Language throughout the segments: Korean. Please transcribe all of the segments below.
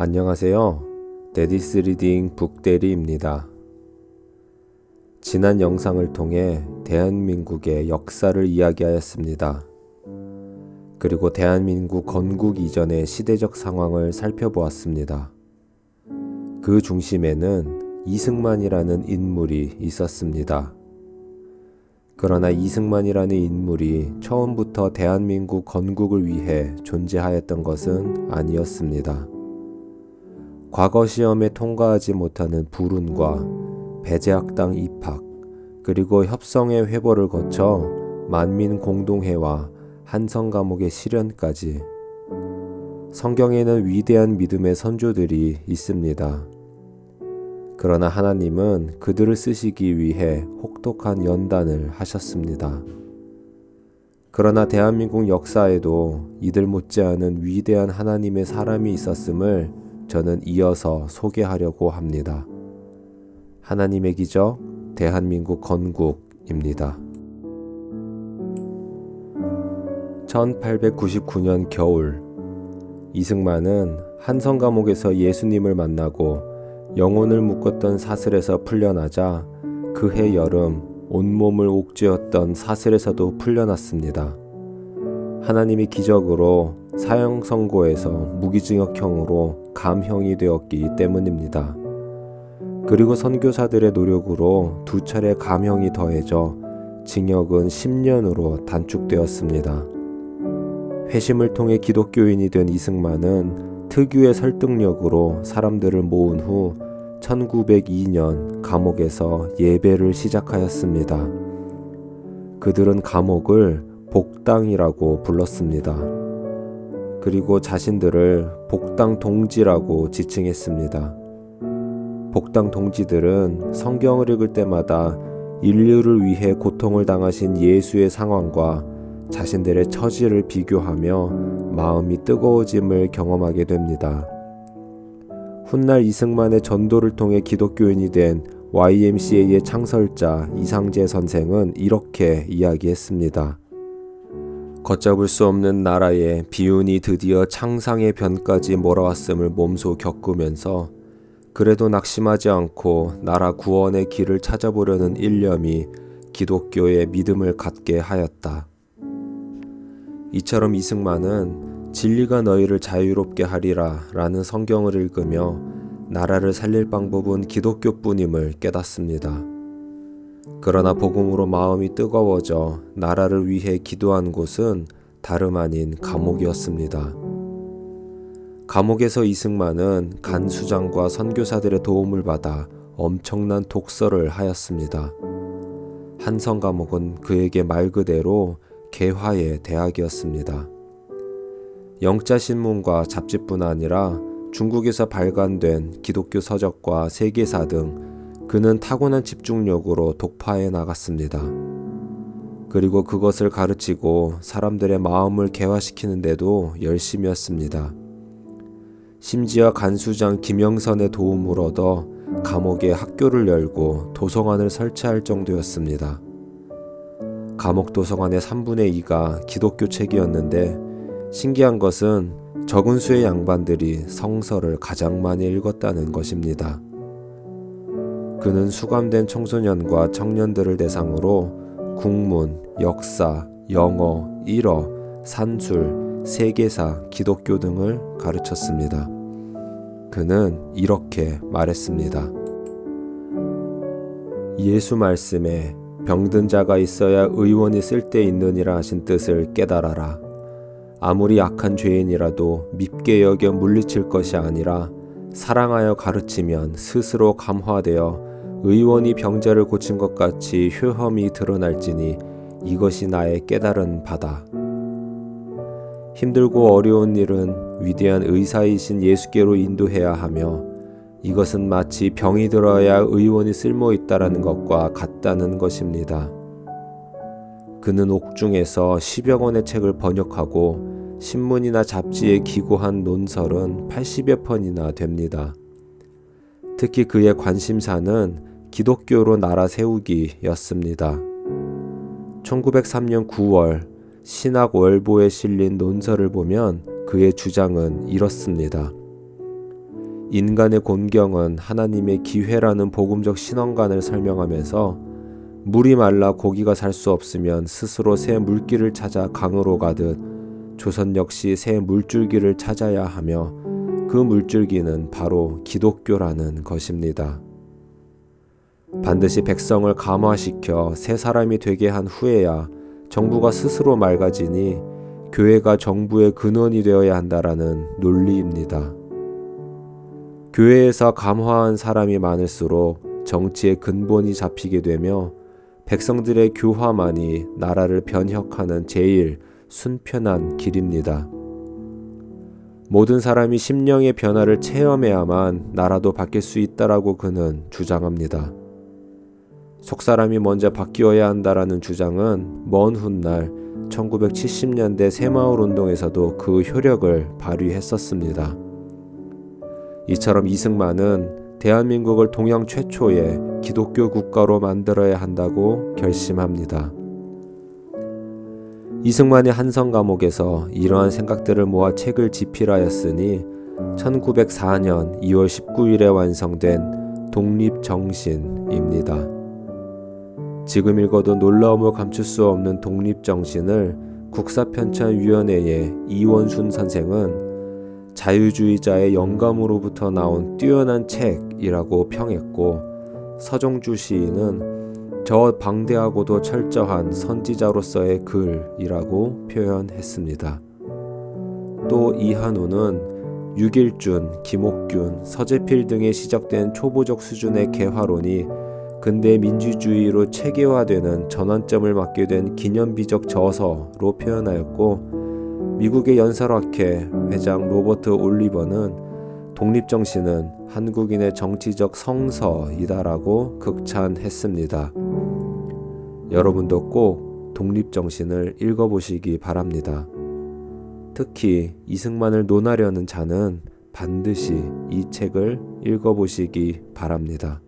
안녕하세요. 데디스 리딩 북대리입니다. 지난 영상을 통해 대한민국의 역사를 이야기하였습니다. 그리고 대한민국 건국 이전의 시대적 상황을 살펴보았습니다. 그 중심에는 이승만이라는 인물이 있었습니다. 그러나 이승만이라는 인물이 처음부터 대한민국 건국을 위해 존재하였던 것은 아니었습니다. 과거 시험에 통과하지 못하는 불운과 배제학당 입학, 그리고 협성의 회보를 거쳐 만민 공동회와 한성 감옥의 실현까지 성경에는 위대한 믿음의 선조들이 있습니다. 그러나 하나님은 그들을 쓰시기 위해 혹독한 연단을 하셨습니다. 그러나 대한민국 역사에도 이들 못지않은 위대한 하나님의 사람이 있었음을 저는 이어서 소개하려고 합니다. 하나님의 기적, 대한민국 건국입니다. 1899년 겨울, 이승만은 한성 감옥에서 예수님을 만나고 영혼을 묶었던 사슬에서 풀려나자 그해 여름 온몸을 옥죄었던 사슬에서도 풀려났습니다. 하나님의 기적으로 사형 선고에서 무기징역형으로 감형이 되었기 때문입니다. 그리고 선교사들의 노력으로 2차례 감형이 더해져 징역은 10년으로 단축되었습니다. 회심을 통해 기독교인이 된 이승만은 특유의 설득력으로 사람들을 모은 후 1902년 감옥에서 예배를 시작하였습니다. 그들은 감옥을 복당이라고 불렀습니다. 그리고 자신들을 복당 동지라고 지칭했습니다. 복당 동지들은 성경을 읽을 때마다 인류를 위해 고통을 당하신 예수의 상황과 자신들의 처지를 비교하며 마음이 뜨거워짐을 경험하게 됩니다. 훗날 이승만의 전도를 통해 기독교인이 된 YMCA의 창설자 이상재 선생은 이렇게 이야기했습니다. 걷잡을 수 없는 나라에 비운이 드디어 창상의 변까지 몰아왔음을 몸소 겪으면서 그래도 낙심하지 않고 나라 구원의 길을 찾아보려는 일념이 기독교의 믿음을 갖게 하였다. 이처럼 이승만은 진리가 너희를 자유롭게 하리라 라는 성경을 읽으며 나라를 살릴 방법은 기독교뿐임을 깨닫습니다. 그러나 복음으로 마음이 뜨거워져 나라를 위해 기도한 곳은 다름 아닌 감옥이었습니다. 감옥에서 이승만은 간수장과 선교사들의 도움을 받아 엄청난 독서를 하였습니다. 한성 감옥은 그에게 말 그대로 개화의 대학이었습니다. 영자신문과 잡지뿐 아니라 중국에서 발간된 기독교 서적과 세계사 등 그는 타고난 집중력으로 독파해 나갔습니다. 그리고 그것을 가르치고 사람들의 마음을 개화시키는데도 열심이었습니다. 심지어 간수장 김영선의 도움을 얻어 감옥에 학교를 열고 도서관을 설치할 정도였습니다. 감옥 도서관의 3분의 2가 기독교 책이었는데 신기한 것은 적은 수의 양반들이 성서를 가장 많이 읽었다는 것입니다. 그는 수감된 청소년과 청년들을 대상으로 국문, 역사, 영어, 일어, 산술, 세계사, 기독교 등을 가르쳤습니다. 그는 이렇게 말했습니다. 예수 말씀에 병든 자가 있어야 의원이 쓸데있느니라 하신 뜻을 깨달아라. 아무리 약한 죄인이라도 밉게 여겨 물리칠 것이 아니라 사랑하여 가르치면 스스로 감화되어 의원이 병자를 고친 것 같이 효험이 드러날지니 이것이 나의 깨달은 바다. 힘들고 어려운 일은 위대한 의사이신 예수께로 인도해야 하며 이것은 마치 병이 들어야 의원이 쓸모있다라는 것과 같다는 것입니다. 그는 옥중에서 10여 권의 책을 번역하고 신문이나 잡지에 기고한 논설은 80여 편이나 됩니다. 특히 그의 관심사는 기독교로 나라 세우기였습니다. 1903년 9월 신학월보에 실린 논설을 보면 그의 주장은 이렇습니다. 인간의 곤경은 하나님의 기회라는 복음적 신앙관을 설명하면서 물이 말라 고기가 살 수 없으면 스스로 새 물길을 찾아 강으로 가듯 조선 역시 새 물줄기를 찾아야 하며 그 물줄기는 바로 기독교라는 것입니다. 반드시 백성을 감화시켜 새 사람이 되게 한 후에야 정부가 스스로 맑아지니 교회가 정부의 근원이 되어야 한다라는 논리입니다. 교회에서 감화한 사람이 많을수록 정치의 근본이 잡히게 되며 백성들의 교화만이 나라를 변혁하는 제일 순편한 길입니다. 모든 사람이 심령의 변화를 체험해야만 나라도 바뀔 수 있다라고 그는 주장합니다. 속사람이 먼저 바뀌어야 한다라는 주장은 먼 훗날 1970년대 새마을운동에서도 그 효력을 발휘했었습니다. 이처럼 이승만은 대한민국을 동양 최초의 기독교 국가로 만들어야 한다고 결심합니다. 이승만이 한성 감옥에서 이러한 생각들을 모아 책을 집필하였으니 1904년 2월 19일에 완성된 독립정신입니다. 지금 읽어도 놀라움을 감출 수 없는 독립정신을 국사편찬위원회의 이원순 선생은 자유주의자의 영감으로부터 나온 뛰어난 책이라고 평했고, 서정주 시인은 저 방대하고도 철저한 선지자로서의 글이라고 표현했습니다. 또 이한우는 유길준, 김옥균, 서재필 등에 시작된 초보적 수준의 개화론이 근대 민주주의로 체계화되는 전환점을 맞게 된 기념비적 저서로 표현하였고, 미국의 연설학회 회장 로버트 올리버는 독립정신은 한국인의 정치적 성서이다라고 극찬했습니다. 여러분도 꼭 독립정신을 읽어보시기 바랍니다. 특히 이승만을 논하려는 자는 반드시 이 책을 읽어보시기 바랍니다.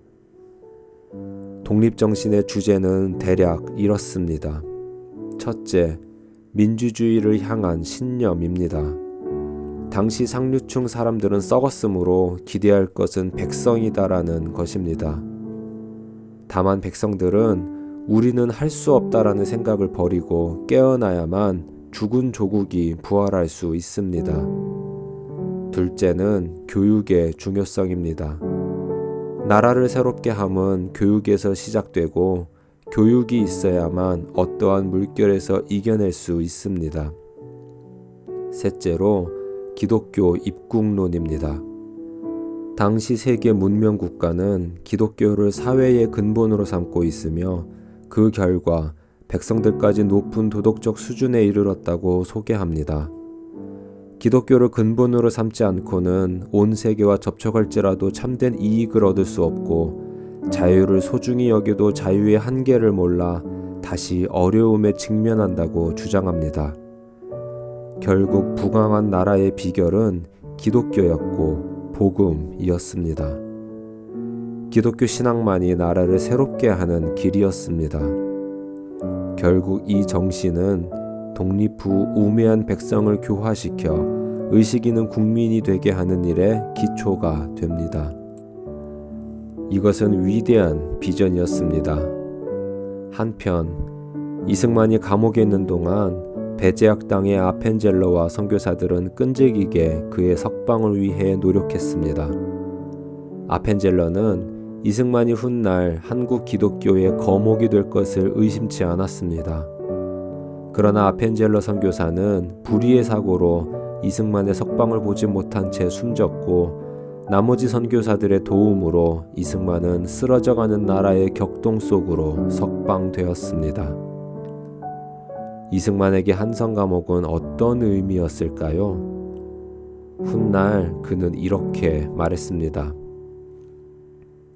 독립정신의 주제는 대략 이렇습니다. 첫째, 민주주의를 향한 신념입니다. 당시 상류층 사람들은 썩었으므로 기대할 것은 백성이다라는 것입니다. 다만 백성들은 우리는 할 수 없다라는 생각을 버리고 깨어나야만 죽은 조국이 부활할 수 있습니다. 둘째는 교육의 중요성입니다. 나라를 새롭게 함은 교육에서 시작되고 교육이 있어야만 어떠한 물결에서 이겨낼 수 있습니다. 셋째로 기독교 입국론입니다. 당시 세계 문명 국가는 기독교를 사회의 근본으로 삼고 있으며 그 결과 백성들까지 높은 도덕적 수준에 이르렀다고 소개합니다. 기독교를 근본으로 삼지 않고는 온 세계와 접촉할지라도 참된 이익을 얻을 수 없고, 자유를 소중히 여겨도 자유의 한계를 몰라 다시 어려움에 직면한다고 주장합니다. 결국 부강한 나라의 비결은 기독교였고 복음이었습니다. 기독교 신앙만이 나라를 새롭게 하는 길이었습니다. 결국 이 정신은 독립 후 우매한 백성을 교화시켜 의식 있는 국민이 되게 하는 일에 기초가 됩니다. 이것은 위대한 비전이었습니다. 한편 이승만이 감옥에 있는 동안 배제학당의 아펜젤러와 선교사들은 끈질기게 그의 석방을 위해 노력했습니다. 아펜젤러는 이승만이 훗날 한국 기독교의 거목이 될 것을 의심치 않았습니다. 그러나 아펜젤러 선교사는 불의의 사고로 이승만의 석방을 보지 못한 채 숨졌고, 나머지 선교사들의 도움으로 이승만은 쓰러져가는 나라의 격동 속으로 석방되었습니다. 이승만에게 한성 감옥은 어떤 의미였을까요? 훗날 그는 이렇게 말했습니다.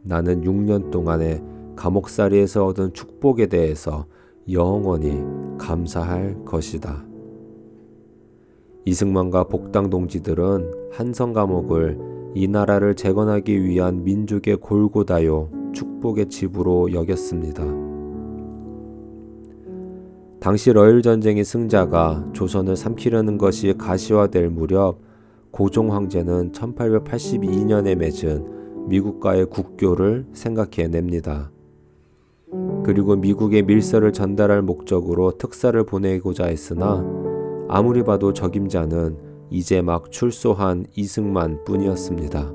나는 6년 동안의 감옥살이에서 얻은 축복에 대해서 영원히 감사할 것이다. 이승만과 복당 동지들은 한성 감옥을 이 나라를 재건하기 위한 민족의 골고다요 축복의 집으로 여겼습니다. 당시 러일 전쟁의 승자가 조선을 삼키려는 것이 가시화될 무렵 고종 황제는 1882년에 맺은 미국과의 국교를 생각해냅니다. 그리고 미국에 밀서를 전달할 목적으로 특사를 보내고자 했으나 아무리 봐도 적임자는 이제 막 출소한 이승만 뿐이었습니다.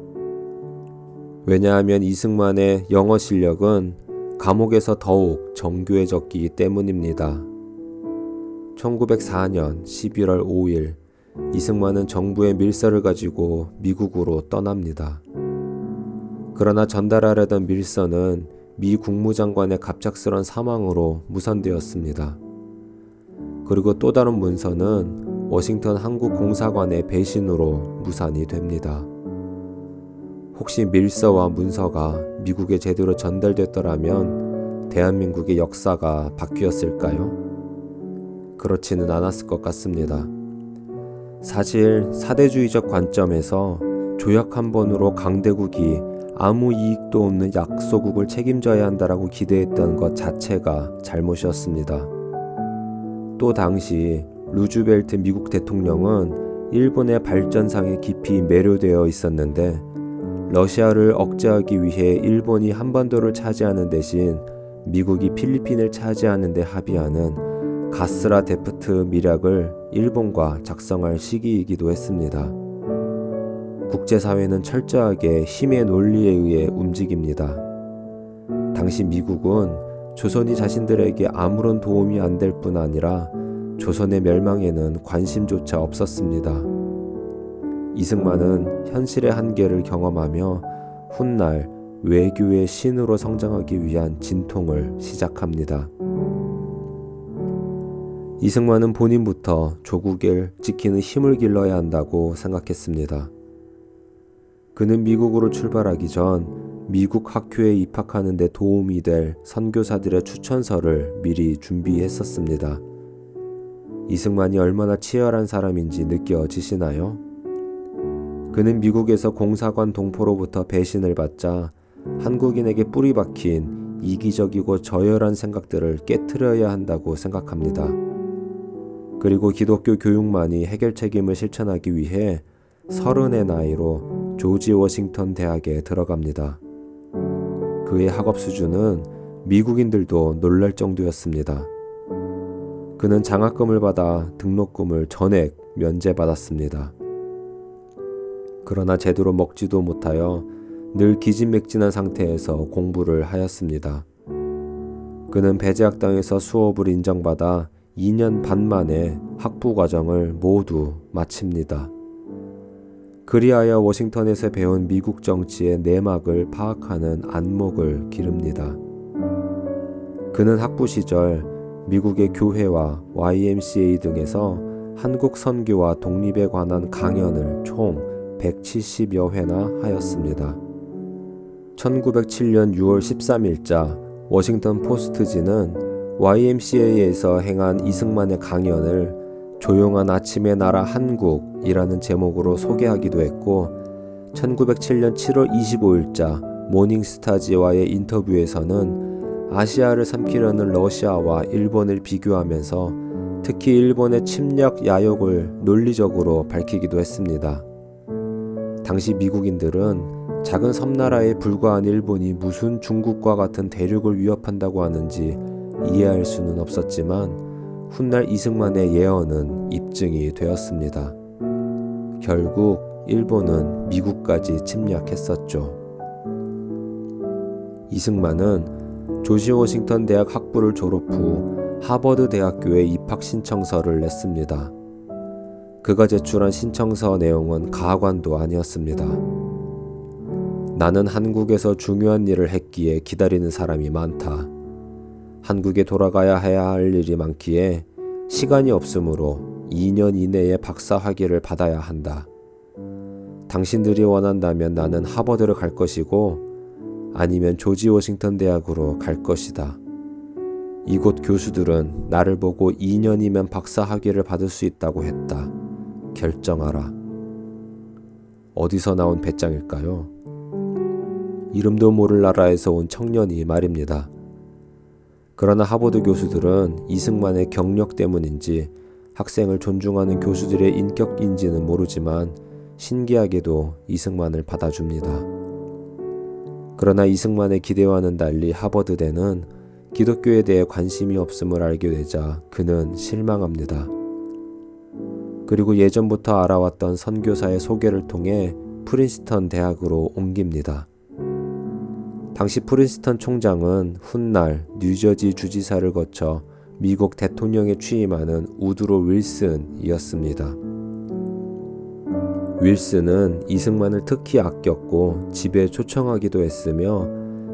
왜냐하면 이승만의 영어 실력은 감옥에서 더욱 정교해졌기 때문입니다. 1904년 11월 5일 이승만은 정부의 밀서를 가지고 미국으로 떠납니다. 그러나 전달하려던 밀서는 미 국무장관의 갑작스런 사망으로 무산되었습니다. 그리고 또 다른 문서는 워싱턴 한국공사관의 배신으로 무산이 됩니다. 혹시 밀서와 문서가 미국에 제대로 전달됐더라면 대한민국의 역사가 바뀌었을까요? 그렇지는 않았을 것 같습니다. 사실 사대주의적 관점에서 조약 한 번으로 강대국이 아무 이익도 없는 약소국을 책임져야 한다라고 기대했던 것 자체가 잘못이었습니다. 또 당시 루즈벨트 미국 대통령은 일본의 발전상에 깊이 매료되어 있었는데 러시아를 억제하기 위해 일본이 한반도를 차지하는 대신 미국이 필리핀을 차지하는 데 합의하는 가스라 데프트 밀약을 일본과 작성할 시기이기도 했습니다. 국제사회는 철저하게 힘의 논리에 의해 움직입니다. 당시 미국은 조선이 자신들에게 아무런 도움이 안 될 뿐 아니라 조선의 멸망에는 관심조차 없었습니다. 이승만은 현실의 한계를 경험하며 훗날 외교의 신으로 성장하기 위한 진통을 시작합니다. 이승만은 본인부터 조국을 지키는 힘을 길러야 한다고 생각했습니다. 그는 미국으로 출발하기 전 미국 학교에 입학하는 데 도움이 될 선교사들의 추천서를 미리 준비했었습니다. 이승만이 얼마나 치열한 사람인지 느껴지시나요? 그는 미국에서 공사관 동포로부터 배신을 받자 한국인에게 뿌리 박힌 이기적이고 저열한 생각들을 깨트려야 한다고 생각합니다. 그리고 기독교 교육만이 해결 책임을 실천하기 위해 30의 나이로 조지 워싱턴 대학에 들어갑니다. 그의 학업 수준은 미국인들도 놀랄 정도였습니다. 그는 장학금을 받아 등록금을 전액 면제받았습니다. 그러나 제대로 먹지도 못하여 늘 기진맥진한 상태에서 공부를 하였습니다. 그는 배제학당에서 수업을 인정받아 2년 반 만에 학부 과정을 모두 마칩니다. 그리하여 워싱턴에서 배운 미국 정치의 내막을 파악하는 안목을 기릅니다. 그는 학부 시절 미국의 교회와 YMCA 등에서 한국 선교와 독립에 관한 강연을 총 170여 회나 하였습니다. 1907년 6월 13일자 워싱턴 포스트지는 YMCA에서 행한 이승만의 강연을 조용한 아침의 나라 한국이라는 제목으로 소개하기도 했고 1907년 7월 25일자 모닝스타지와의 인터뷰에서는 아시아를 삼키려는 러시아와 일본을 비교하면서 특히 일본의 침략 야욕을 논리적으로 밝히기도 했습니다. 당시 미국인들은 작은 섬나라에 불과한 일본이 무슨 중국과 같은 대륙을 위협한다고 하는지 이해할 수는 없었지만 훗날 이승만의 예언은 입증이 되었습니다. 결국 일본은 미국까지 침략했었죠. 이승만은 조지 워싱턴 대학 학부를 졸업 후 하버드 대학교에 입학 신청서를 냈습니다. 그가 제출한 신청서 내용은 가관도 아니었습니다. 나는 한국에서 중요한 일을 했기에 기다리는 사람이 많다. 한국에 돌아가야 해야 할 일이 많기에 시간이 없으므로 2년 이내에 박사 학위를 받아야 한다. 당신들이 원한다면 나는 하버드를 갈 것이고 아니면 조지 워싱턴 대학으로 갈 것이다. 이곳 교수들은 나를 보고 2년이면 박사 학위를 받을 수 있다고 했다. 결정하라. 어디서 나온 배짱일까요? 이름도 모를 나라에서 온 청년이 말입니다. 그러나 하버드 교수들은 이승만의 경력 때문인지 학생을 존중하는 교수들의 인격인지는 모르지만 신기하게도 이승만을 받아줍니다. 그러나 이승만의 기대와는 달리 하버드대는 기독교에 대해 관심이 없음을 알게 되자 그는 실망합니다. 그리고 예전부터 알아왔던 선교사의 소개를 통해 프린스턴 대학으로 옮깁니다. 당시 프린스턴 총장은 훗날 뉴저지 주지사를 거쳐 미국 대통령에 취임하는 우드로 윌슨이었습니다. 윌슨은 이승만을 특히 아꼈고 집에 초청하기도 했으며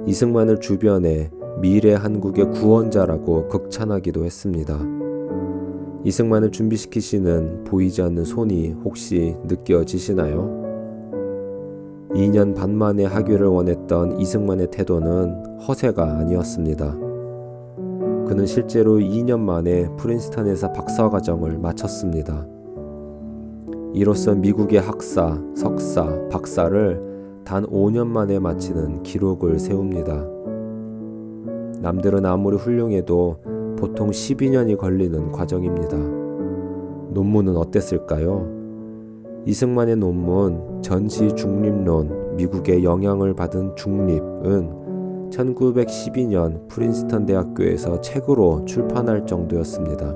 이승만을 주변에 미래 한국의 구원자라고 극찬하기도 했습니다. 이승만을 준비시키시는 보이지 않는 손이 혹시 느껴지시나요? 2년 반 만에 하교를 원했던 이승만의 태도는 허세가 아니었습니다. 그는 실제로 2년 만에 프린스턴에서 박사과정을 마쳤습니다. 이로써 미국의 학사, 석사, 박사를 단 5년 만에 마치는 기록을 세웁니다. 남들은 아무리 훌륭해도 보통 12년이 걸리는 과정입니다. 논문은 어땠을까요? 이승만의 논문 전시 중립론, 미국의 영향을 받은 중립은 1912년 프린스턴 대학교에서 책으로 출판할 정도였습니다.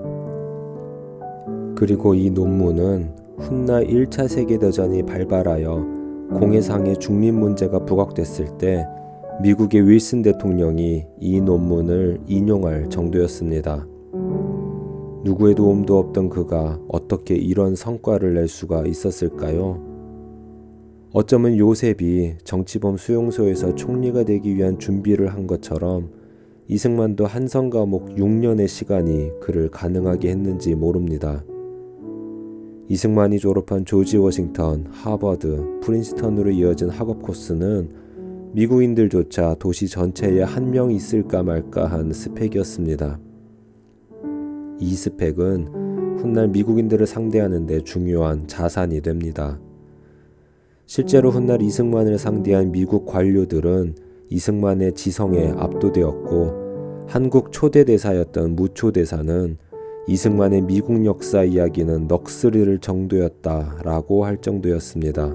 그리고 이 논문은 훗날 1차 세계대전이 발발하여 공해상의 중립 문제가 부각됐을 때 미국의 윌슨 대통령이 이 논문을 인용할 정도였습니다. 누구의 도움도 없던 그가 어떻게 이런 성과를 낼 수가 있었을까요? 어쩌면 요셉이 정치범 수용소에서 총리가 되기 위한 준비를 한 것처럼 이승만도 한성 과목 6년의 시간이 그를 가능하게 했는지 모릅니다. 이승만이 졸업한 조지 워싱턴, 하버드, 프린스턴으로 이어진 학업 코스는 미국인들조차 도시 전체에 한 명 있을까 말까 한 스펙이었습니다. 이 스펙은 훗날 미국인들을 상대하는 데 중요한 자산이 됩니다. 실제로 훗날 이승만을 상대한 미국 관료들은 이승만의 지성에 압도되었고 한국 초대 대사였던 무초 대사는 이승만의 미국 역사 이야기는 넋으리를 정도였다라고 할 정도였습니다.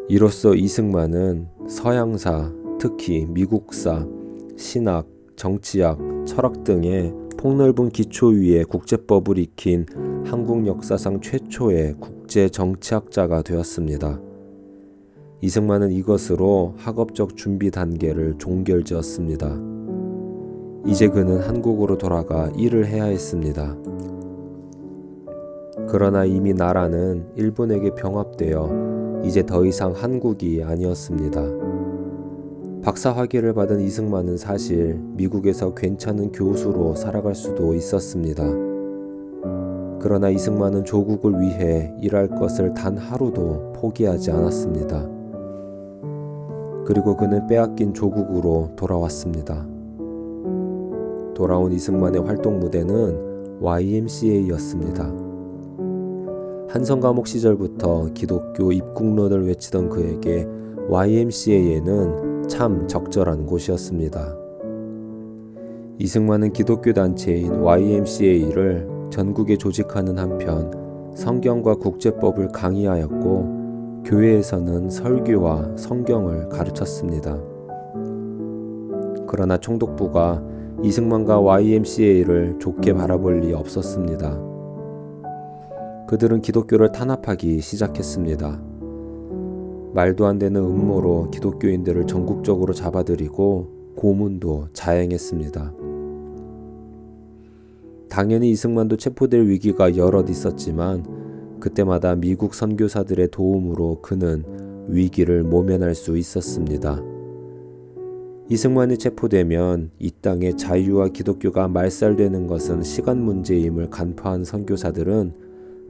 이로써 이승만은 서양사, 특히 미국사, 신학, 정치학, 철학 등의 폭넓은 기초 위에 국제법을 익힌 한국 역사상 최초의 국제 정치학자가 되었습니다. 이승만은 이것으로 학업적 준비 단계를 종결지었습니다. 이제 그는 한국으로 돌아가 일을 해야 했습니다. 그러나 이미 나라는 일본에게 병합되어 이제 더 이상 한국이 아니었습니다. 박사 학위를 받은 이승만은 사실 미국에서 괜찮은 교수로 살아갈 수도 있었습니다. 그러나 이승만은 조국을 위해 일할 것을 단 하루도 포기하지 않았습니다. 그리고 그는 빼앗긴 조국으로 돌아왔습니다. 돌아온 이승만의 활동 무대는 YMCA였습니다. 한성 과목 시절부터 기독교 입국론을 외치던 그에게 YMCA는 참 적절한 곳이었습니다. 이승만은 기독교 단체인 YMCA를 전국에 조직하는 한편 성경과 국제법을 강의하였고 교회에서는 설교와 성경을 가르쳤습니다. 그러나 총독부가 이승만과 YMCA를 좋게 바라볼 리 없었습니다. 그들은 기독교를 탄압하기 시작했습니다. 말도 안 되는 음모로 기독교인들을 전국적으로 잡아들이고 고문도 자행했습니다. 당연히 이승만도 체포될 위기가 여럿 있었지만 그때마다 미국 선교사들의 도움으로 그는 위기를 모면할 수 있었습니다. 이승만이 체포되면 이 땅의 자유와 기독교가 말살되는 것은 시간 문제임을 간파한 선교사들은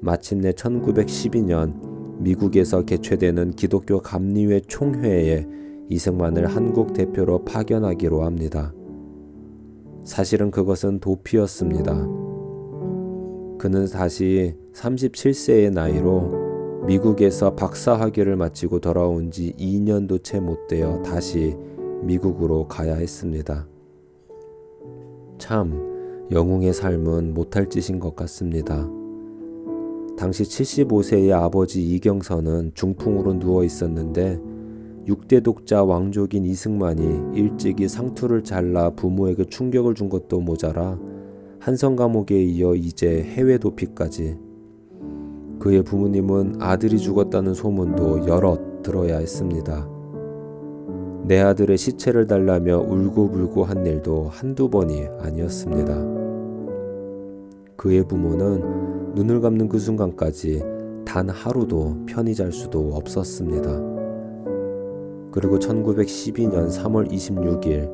마침내 1912년 미국에서 개최되는 기독교 감리회 총회에 이승만을 한국 대표로 파견하기로 합니다. 사실은 그것은 도피였습니다. 그는 다시 37세의 나이로 미국에서 박사 학위를 마치고 돌아온 지 2년도 채 못 되어 다시 미국으로 가야 했습니다. 참 영웅의 삶은 못할 짓인 것 같습니다. 당시 75세의 아버지 이경선은 중풍으로 누워 있었는데 6대 독자 왕족인 이승만이 일찍이 상투를 잘라 부모에게 충격을 준 것도 모자라 한성 감옥에 이어 이제 해외 도피까지. 그의 부모님은 아들이 죽었다는 소문도 여럿 들어야 했습니다. 내 아들의 시체를 달라며 울고불고 한 일도 한두 번이 아니었습니다. 그의 부모는 눈을 감는 그 순간까지 단 하루도 편히 잘 수도 없었습니다. 그리고 1912년 3월 26일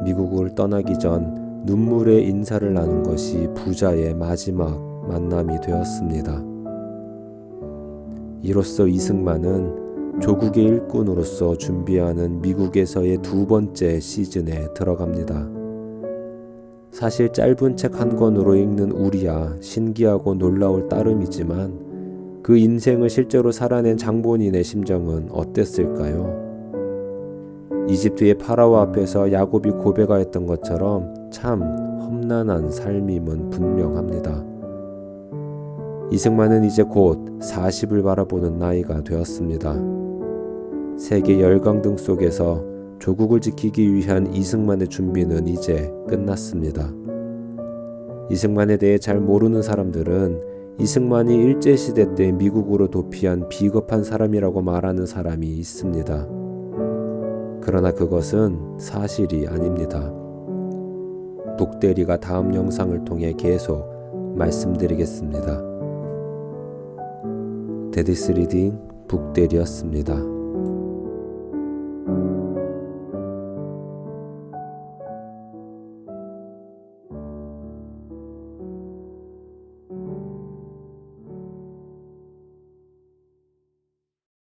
미국을 떠나기 전 눈물의 인사를 나눈 것이 부자의 마지막 만남이 되었습니다. 이로써 이승만은 조국의 일꾼으로서 준비하는 미국에서의 두 번째 시즌에 들어갑니다. 사실 짧은 책 한 권으로 읽는 우리야 신기하고 놀라울 따름이지만 그 인생을 실제로 살아낸 장본인의 심정은 어땠을까요? 이집트의 파라오 앞에서 야곱이 고백하였던 것처럼 참 험난한 삶임은 분명합니다. 이승만은 이제 곧 40을 바라보는 나이가 되었습니다. 세계 열강등 속에서 조국을 지키기 위한 이승만의 준비는 이제 끝났습니다. 이승만에 대해 잘 모르는 사람들은 이승만이 일제시대 때 미국으로 도피한 비겁한 사람이라고 말하는 사람이 있습니다. 그러나 그것은 사실이 아닙니다. 북대리가 다음 영상을 통해 계속 말씀드리겠습니다. 데디스 리딩 북대리였습니다.